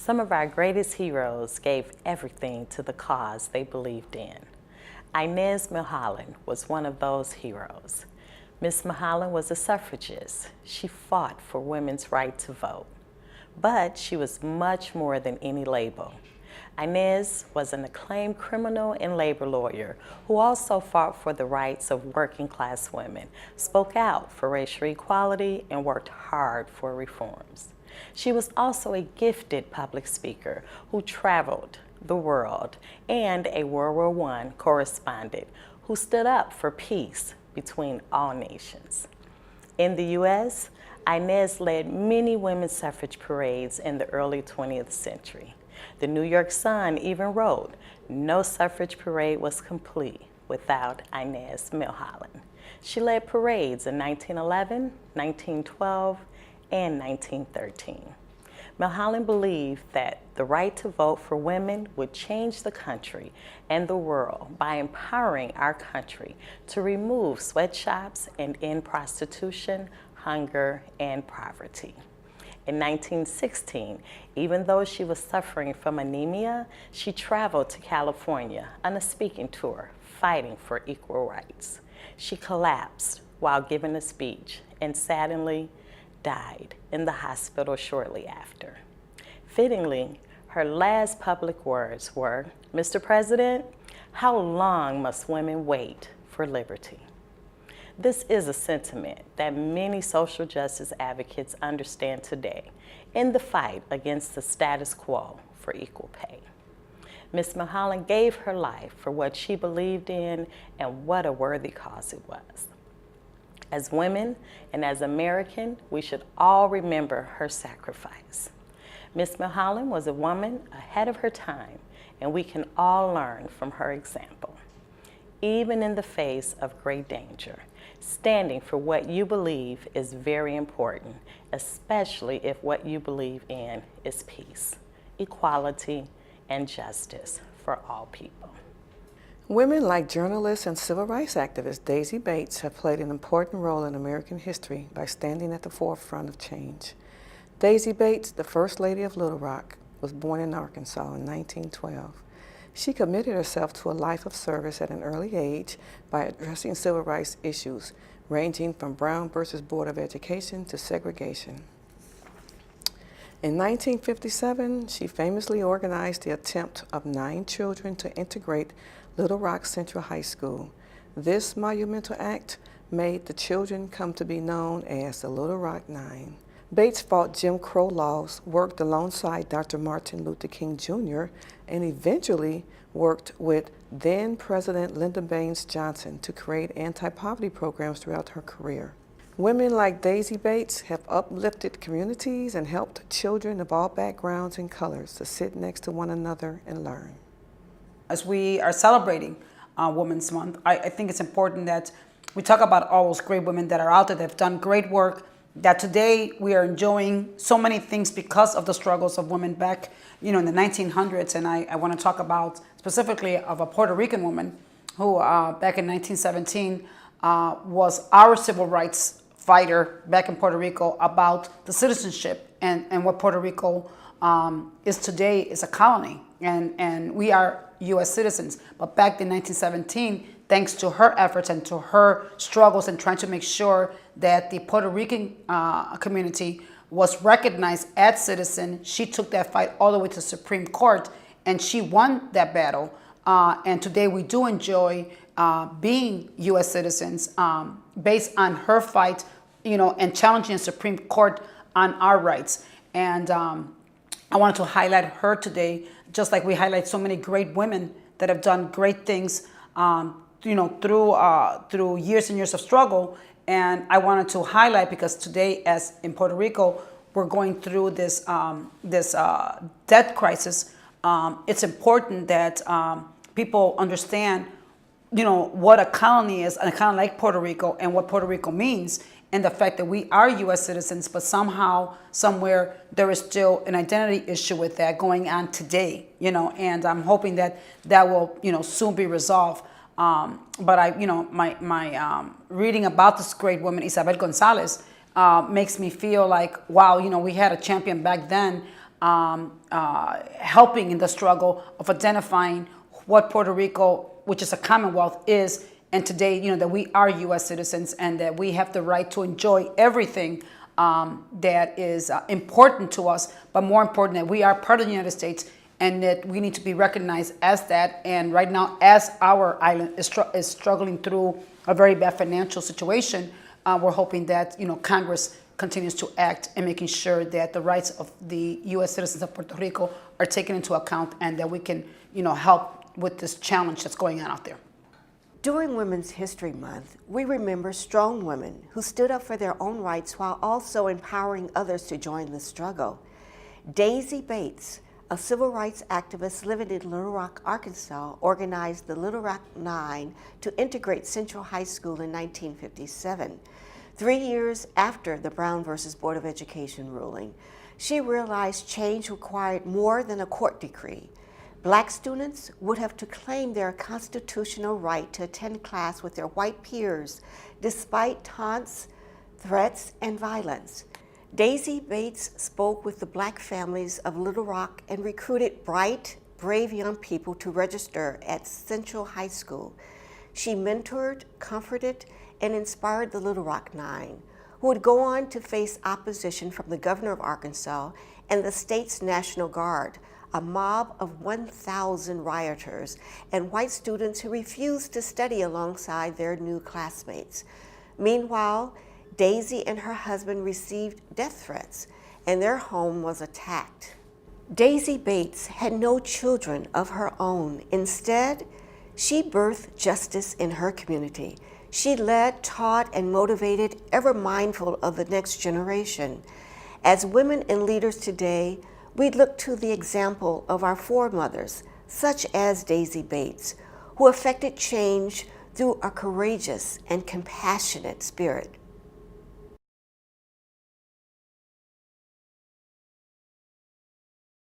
Some of our greatest heroes gave everything to the cause they believed in. Inez Milholland was one of those heroes. Miss Milholland was a suffragist. She fought for women's right to vote. But she was much more than any label. Inez was an acclaimed criminal and labor lawyer who also fought for the rights of working class women, spoke out for racial equality, and worked hard for reforms. She was also a gifted public speaker who traveled the world and a World War I correspondent who stood up for peace between all nations. In the U.S., Inez led many women's suffrage parades in the early 20th century. The New York Sun even wrote, "No suffrage parade was complete without Inez Milholland." She led parades in 1911, 1912, and 1913. Milholland believed that the right to vote for women would change the country and the world by empowering our country to remove sweatshops and end prostitution, hunger, and poverty. In 1916, even though she was suffering from anemia, she traveled to California on a speaking tour, fighting for equal rights. She collapsed while giving a speech and sadly died in the hospital shortly after. Fittingly, her last public words were, "Mr. President, how long must women wait for liberty?" This is a sentiment that many social justice advocates understand today in the fight against the status quo for equal pay. Ms. Milholland gave her life for what she believed in, and what a worthy cause it was. As women and as Americans, we should all remember her sacrifice. Ms. Milholland was a woman ahead of her time, and we can all learn from her example. Even in the face of great danger, standing for what you believe is very important, especially if what you believe in is peace, equality, and justice for all people. Women like journalist and civil rights activist Daisy Bates have played an important role in American history by standing at the forefront of change. Daisy Bates, the First Lady of Little Rock, was born in Arkansas in 1912. She committed herself to a life of service at an early age by addressing civil rights issues, ranging from Brown versus Board of Education to segregation. In 1957, she famously organized the attempt of 9 children to integrate Little Rock Central High School. This monumental act made the children come to be known as the Little Rock Nine. Bates fought Jim Crow laws, worked alongside Dr. Martin Luther King Jr., and eventually worked with then President Lyndon Baines Johnson to create anti-poverty programs throughout her career. Women like Daisy Bates have uplifted communities and helped children of all backgrounds and colors to sit next to one another and learn. As we are celebrating Women's Month, I think it's important that we talk about all those great women that are out there that have done great work, that today we are enjoying so many things because of the struggles of women back, in the 1900s. And I want to talk about specifically of a Puerto Rican woman who back in 1917 was our civil rights fighter back in Puerto Rico about the citizenship and what Puerto Rico is today is a colony. And we are U.S. citizens. But back in 1917, thanks to her efforts and to her struggles and trying to make sure that the Puerto Rican community was recognized as citizen, she took that fight all the way to the Supreme Court, and she won that battle. And today we do enjoy being U.S. citizens based on her fight, and challenging the Supreme Court on our rights. And I wanted to highlight her today, just like we highlight so many great women that have done great things, through years and years of struggle. And I wanted to highlight because today, as in Puerto Rico, we're going through this debt crisis. It's important that people understand, what a colony is, and a colony like Puerto Rico, and what Puerto Rico means, and the fact that we are U.S. citizens, but somehow, somewhere, there is still an identity issue with that going on today, and I'm hoping that will, soon be resolved. But my reading about this great woman, Isabel Gonzalez, makes me feel like, wow, we had a champion back then, helping in the struggle of identifying what Puerto Rico, which is a Commonwealth, is, and today, that we are U.S. citizens and that we have the right to enjoy everything that is important to us, but more important that we are part of the United States and that we need to be recognized as that. And right now, as our island is struggling through a very bad financial situation, we're hoping that Congress continues to act and making sure that the rights of the U.S. citizens of Puerto Rico are taken into account and that we can help with this challenge that's going on out there. During Women's History Month, we remember strong women who stood up for their own rights while also empowering others to join the struggle. Daisy Bates, a civil rights activist living in Little Rock, Arkansas, organized the Little Rock Nine to integrate Central High School in 1957. 3 years after the Brown versus Board of Education ruling, she realized change required more than a court decree. Black students would have to claim their constitutional right to attend class with their white peers, despite taunts, threats, and violence. Daisy Bates spoke with the Black families of Little Rock and recruited bright, brave young people to register at Central High School. She mentored, comforted, and inspired the Little Rock Nine, who would go on to face opposition from the governor of Arkansas and the state's National Guard, a mob of 1,000 rioters and white students who refused to study alongside their new classmates. Meanwhile, Daisy and her husband received death threats, and their home was attacked. Daisy Bates had no children of her own. Instead, she birthed justice in her community. She led, taught, and motivated, ever mindful of the next generation. As women and leaders today, we look to the example of our foremothers, such as Daisy Bates, who effected change through a courageous and compassionate spirit.